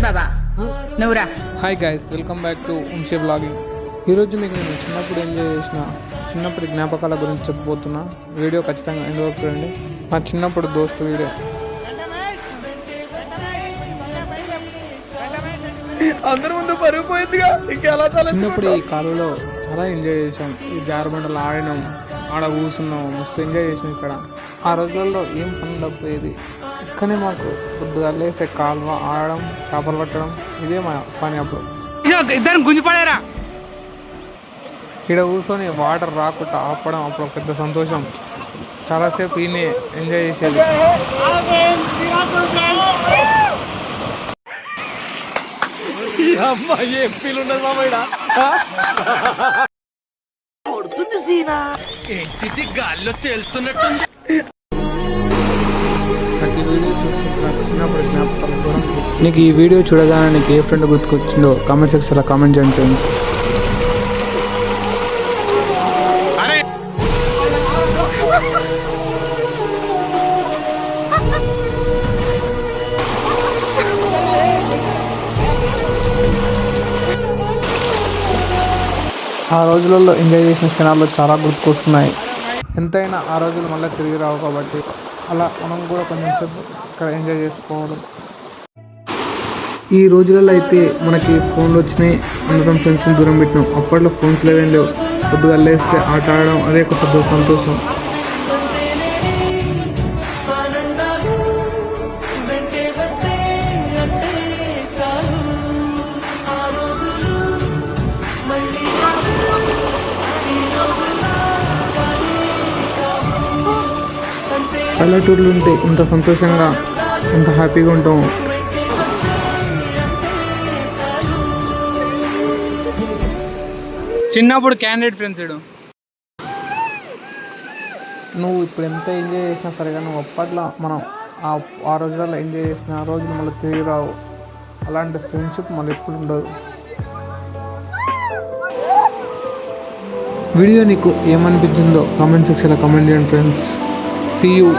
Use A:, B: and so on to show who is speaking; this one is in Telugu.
A: బాబా నువ్వురా.
B: Hi guys, welcome back to Vamshi vlogging. ఈరోజు మీకు నేను చిన్నప్పుడు ఎంజాయ్ చేసిన చిన్నప్పటి జ్ఞాపకాల గురించి చెప్పబోతున్నా. వీడియో ఖచ్చితంగా ఎండ్ వరకు చూడండి. మా చిన్నప్పుడు దోస్తు వీడియో.
C: అందరి ముందు పరుగుపోయిందిగా ఇంకెలా
B: చిన్నప్పుడు ఈ కాలంలో చాలా ఎంజాయ్ చేసాం. ఈ జారుబండలు ఆడినాం, ఆడ కూర్చున్నాం, మస్తు ఎంజాయ్ చేసాం. ఇక్కడ ఆ రోజులలో ఏం పని ఉండకపోయేది. ఇక్కడనే మాకు పొద్దుగా లేసే కాలువ ఆడడం, చేపలు పట్టడం, ఇదే మా పని. అప్పుడు
D: ఇద్దరు గుంజిపడారా
B: ఇక్కడ కూర్చొని వాటర్ రాకుండా ఆపడం అప్పుడు ఒక పెద్ద సంతోషం. చాలాసేపు ఈయన ఎంజాయ్ చేసేది.
C: ఏం ఫీల్ ఉండదు మామయ్య కొడుతుంది సీనా ఏంటిది గాల్లో తేలుతున్నట్టుంది.
B: నాకు ఈ వీడియో చూస్తున్నా చిన్నప్పుడు జ్ఞాపకాలు దూరం. నీకు ఈ వీడియో చూడగానే నీకు ఏ ఫ్రెండ్ గుర్తుకొచ్చిందో కామెంట్ సెక్షన్లో కామెంట్ చేయండి ఫ్రెండ్స్. ఆ రోజులలో ఎంజాయ్ చేసిన క్షణాల్లో చాలా గుర్తుకొస్తున్నాయి. ఎంతైనా ఆ రోజులు మళ్ళీ తిరిగి రావు కాబట్టి అలా మనం కూడా కొంచెం సేపు ఇక్కడ ఎంజాయ్ చేసుకోవడం. ఈ రోజులలో అయితే మనకి ఫోన్లు వచ్చినాయి, అందరం ఫ్రెండ్స్ని దూరం పెట్టినాం. అప్పట్లో ఫోన్స్ లేవేం లేవు. పొద్దుగా లేస్తే ఆట ఆడడం అదే ఒక సంతోషం. పల్లెటూర్లు ఉంటే ఇంత సంతోషంగా, ఎంత హ్యాపీగా ఉంటాం.
D: చిన్నప్పుడు క్యాండిడేట్ ఫ్రెండ్స్
B: నువ్వు ఇప్పుడు ఎంత ఎంజాయ్ చేసినా సరిగా నువ్వు అప్పట్లో మనం ఆ రోజులలో ఎంజాయ్ చేసిన ఆ రోజులు మళ్ళీ తిరిగి రావు. అలాంటి ఫ్రెండ్షిప్ మళ్ళీ ఎప్పుడు ఉండదు. వీడియో నీకు ఏమనిపించిందో కామెంట్ సెక్షన్లో కామెంట్ చేయండి ఫ్రెండ్స్. See you.